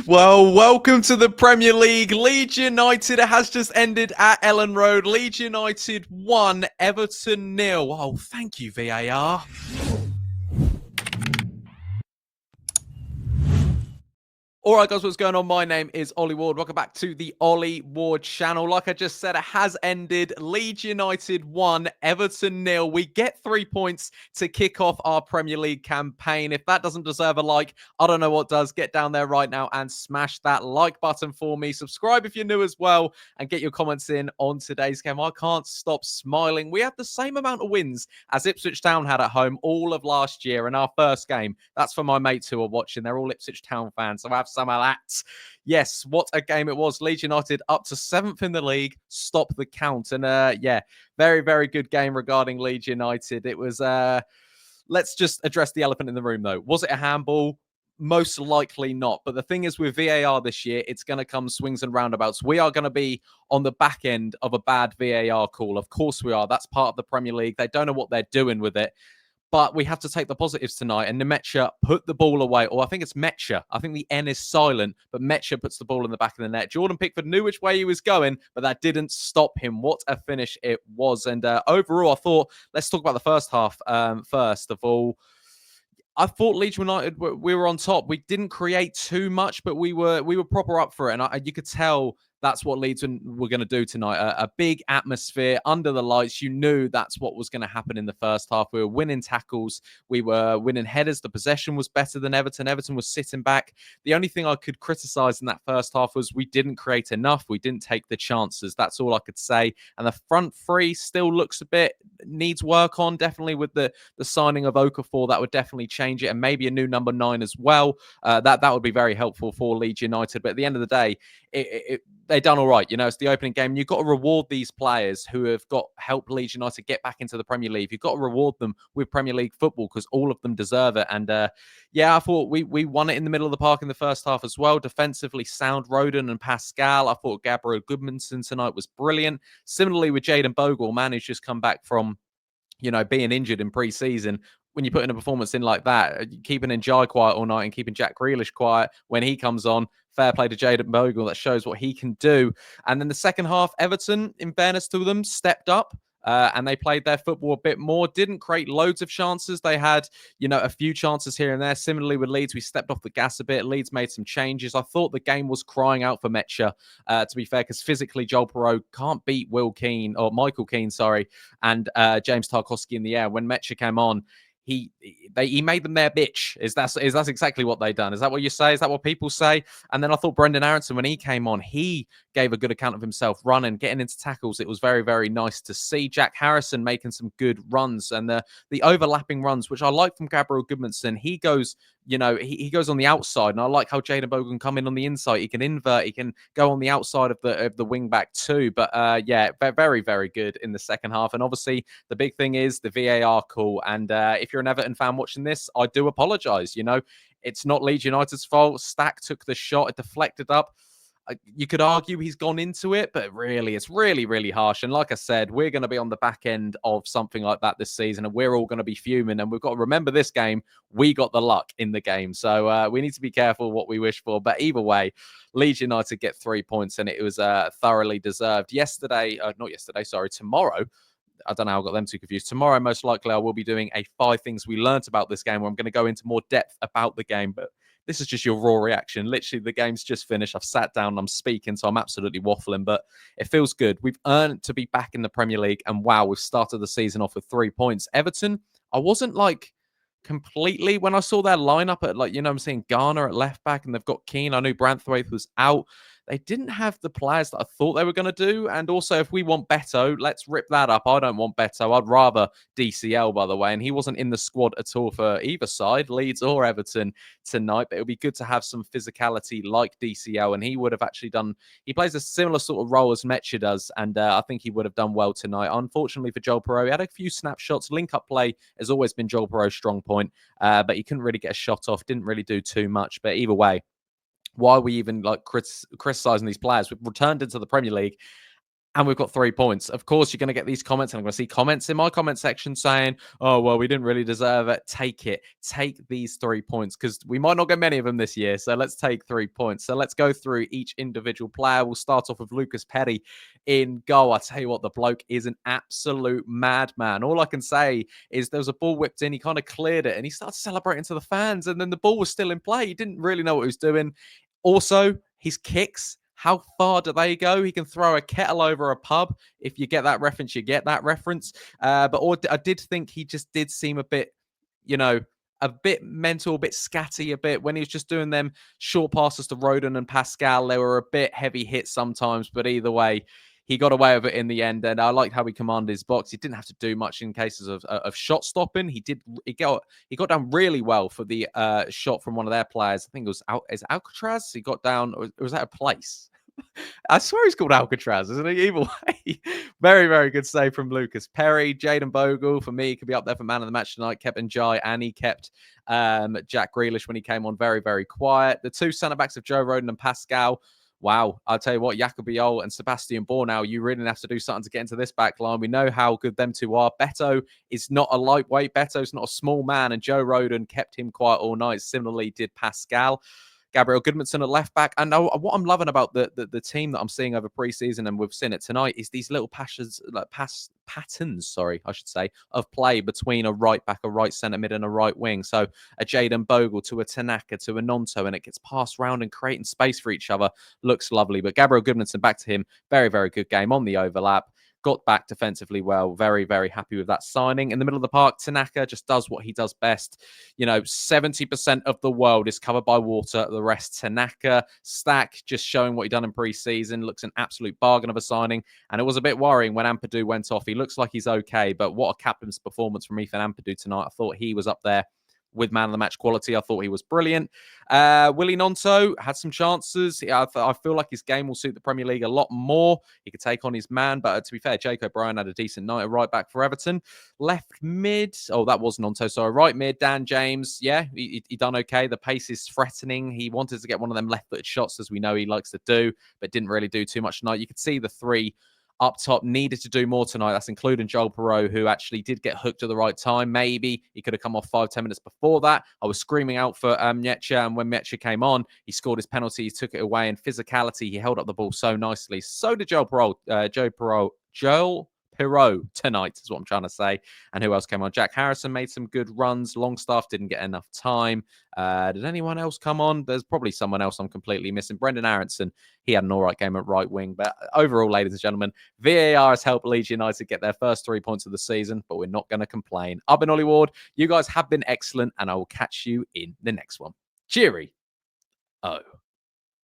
Well, welcome to the Premier League. Leeds United has just ended at Ellen Road. Leeds United 1, Everton 0. Oh, thank you, VAR. All right, guys, what's going on? My name is Ollie Ward. Welcome back to the Ollie Ward channel. Like I just said, it has ended. Leeds United 1, Everton 0. We get 3 points to kick off our Premier League campaign. If that doesn't deserve a like, I don't know what does. Get down there right now and smash that like button for me. Subscribe if you're new as well and get your comments in on today's game. I can't stop smiling. We have the same amount of wins as Ipswich Town had at home all of last year in our first game. That's for my mates who are watching. They're all Ipswich Town fans, so I have some of that. Yes, what a game it was. Leeds United up to 7th in the league. Stop the count. And yeah, very, very good game regarding Leeds United. It was, let's just address the elephant in the room, though. Was it a handball? Most likely not. But the thing is with VAR this year, it's going to come swings and roundabouts. We are going to be on the back end of a bad VAR call. Of course we are. That's part of the Premier League. They don't know what they're doing with it. But we have to take the positives tonight. And Nmecha put the ball away. Or I think it's Mecha. I think the N is silent. But Mecha puts the ball in the back of the net. Jordan Pickford knew which way he was going, but that didn't stop him. What a finish it was. And overall, I thought, let's talk about the first half first of all. I thought Leeds United we were on top. We didn't create too much, but we were proper up for it, and you could tell that's what Leeds were going to do tonight. A big atmosphere under the lights. You knew that's what was going to happen in the first half. We were winning tackles. We were winning headers. The possession was better than Everton. Everton was sitting back. The only thing I could criticise in that first half was we didn't create enough. We didn't take the chances. That's all I could say. And the front three still looks a bit needs work on. Definitely with the signing of Okafor, that would definitely change it, and maybe a new number 9 as well. That would be very helpful for Leeds United. But at the end of the day, they done all right. You know, it's the opening game. You've got to reward these players who have got helped Leeds United get back into the Premier League. You've got to reward them with Premier League football because all of them deserve it. And yeah, I thought we won it in the middle of the park in the first half as well. Defensively sound, Rodon and Pascal. I thought Gabriel Goodmanson tonight was brilliant. Similarly with Jayden Bogle, man, who's just come back from, you know, being injured in pre-season. When you put in a performance in like that, keeping Njai quiet all night and keeping Jack Grealish quiet when he comes on, fair play to Jayden Bogle. That shows what he can do. And then the second half, Everton, in fairness to them, stepped up. And they played their football a bit more. Didn't create loads of chances. They had, you know, a few chances here and there. Similarly with Leeds, we stepped off the gas a bit. Leeds made some changes. I thought the game was crying out for Mecha, to be fair, because physically Joel Perreault can't beat Michael Keane, and James Tarkowski in the air. When Mecha came on, he made them their bitch. Is that exactly what they done? Is that what you say? Is that what people say? And then I thought Brendan Aronson, when he came on, he gave a good account of himself, running, getting into tackles. It was very, very nice to see. Jack Harrison making some good runs, and the overlapping runs, which I like from Gabriel Goodmanson. He goes, you know, he goes on the outside, and I like how Jayden Bogle can come in on the inside. He can invert, he can go on the outside of the wing back too. But yeah, very, very good in the second half. And obviously, the big thing is the VAR call. And if you're an Everton fan watching this, I do apologise. You know, it's not Leeds United's fault. Stack took the shot, it deflected up. You could argue he's gone into it, but really, it's really, really harsh. And like I said, we're going to be on the back end of something like that this season, and we're all going to be fuming. And we've got to remember this game, we got the luck in the game. So we need to be careful what we wish for. But either way, Leeds United get 3 points, and it was thoroughly deserved. Tomorrow, I don't know how I got them too confused. Tomorrow, most likely, I will be doing a 5 things we learnt about this game, where I'm going to go into more depth about the game. But this is just your raw reaction. Literally, the game's just finished. I've sat down and I'm speaking, so I'm absolutely waffling, but it feels good. We've earned to be back in the Premier League, and wow, we've started the season off with 3 points. Everton, I wasn't like completely when I saw their lineup at, like, you know, I'm seeing Garner at left back, and they've got Keane. I knew Branthwaite was out. They didn't have the players that I thought they were going to do. And also, if we want Beto, let's rip that up. I don't want Beto. I'd rather DCL, by the way. And he wasn't in the squad at all for either side, Leeds or Everton, tonight. But it would be good to have some physicality like DCL. And he would have actually he plays a similar sort of role as Mecha does. And I think he would have done well tonight. Unfortunately for Joel Perreault, he had a few snapshots. Link-up play has always been Joel Perreault's strong point. But he couldn't really get a shot off. Didn't really do too much. But either way, why are we even like criticizing these players? We've returned into the Premier League. and we've got 3 points. Of course, you're going to get these comments, and I'm going to see comments in my comment section saying, oh, well, we didn't really deserve it. Take it. Take these 3 points because we might not get many of them this year. So let's take 3 points. So let's go through each individual player. We'll start off with Lukas Petty in goal. I tell you what, the bloke is an absolute madman. All I can say is there was a ball whipped in. He kind of cleared it and he started celebrating to the fans. And then the ball was still in play. He didn't really know what he was doing. Also, his kicks, how far do they go? He can throw a kettle over a pub. If you get that reference, you get that reference. I did think he just did seem a bit, you know, a bit mental, a bit scatty, a bit when he was just doing them short passes to Rodon and Pascal. They were a bit heavy hits sometimes, but either way, he got away with it in the end. And I liked how he commanded his box. He didn't have to do much in cases of shot stopping. He got down really well for the shot from one of their players. I think it was Alcatraz. He got down, or was that a place? I swear he's called Alcatraz, isn't he? Either way, very, very good save from Lucas Perry. Jaden Bogle, for me, could be up there for man of the match tonight. Kept Njai and he kept Jack Grealish when he came on very, very quiet. The two centre-backs of Joe Rodon and Pascal. Wow, I'll tell you what, Jacobiol and Sebastian Bornau, you really have to do something to get into this back line. We know how good them two are. Beto is not a lightweight. Beto's not a small man, and Joe Rodon kept him quiet all night. Similarly, did Pascal. Gabriel Goodmanson at left back. And what I'm loving about the team that I'm seeing over preseason, and we've seen it tonight, is these little patterns, sorry, I should say, of play between a right back, a right centre mid, and a right wing. So a Jaden Bogle to a Tanaka to a Nonto, and it gets passed round and creating space for each other. Looks lovely. But Gabriel Goodmanson, back to him, very, very good game on the overlap. Got back defensively well. Very, very happy with that signing. In the middle of the park, Tanaka just does what he does best. 70% of the world is covered by water. The rest, Tanaka. Stack just showing what he done in pre-season. Looks an absolute bargain of a signing. And it was a bit worrying when Ampadu went off. He looks like he's okay, but what a captain's performance from Ethan Ampadu tonight. I thought he was up there with man of the match quality. I thought he was brilliant. Willie Nonto had some chances. I feel like his game will suit the Premier League a lot more. He could take on his man, but to be fair, Jake O'Brien had a decent night at right back for Everton. Left mid, that was Nonto, sorry. Right mid, Dan James, yeah, he done okay. The pace is threatening. He wanted to get one of them left-footed shots, as we know he likes to do, but didn't really do too much tonight. You could see the three up top needed to do more tonight. That's including Joel Perreault, who actually did get hooked at the right time. Maybe he could have come off 5-10 minutes before that. I was screaming out for Nmecha, and when Nmecha came on, he scored his penalty, he took it away, and physicality, he held up the ball so nicely. So did Joel Perreault tonight is what I'm trying to say. And who else came on? Jack Harrison made some good runs. Longstaff didn't get enough time. Did anyone else come on? There's probably someone else I'm completely missing. Brendan Aronson, he had an all right game at right wing. But overall, ladies and gentlemen, VAR has helped Leeds United get their first 3 points of the season, but we're not going to complain. I've been Ollie Ward. You guys have been excellent, and I will catch you in the next one. Cheery. Oh.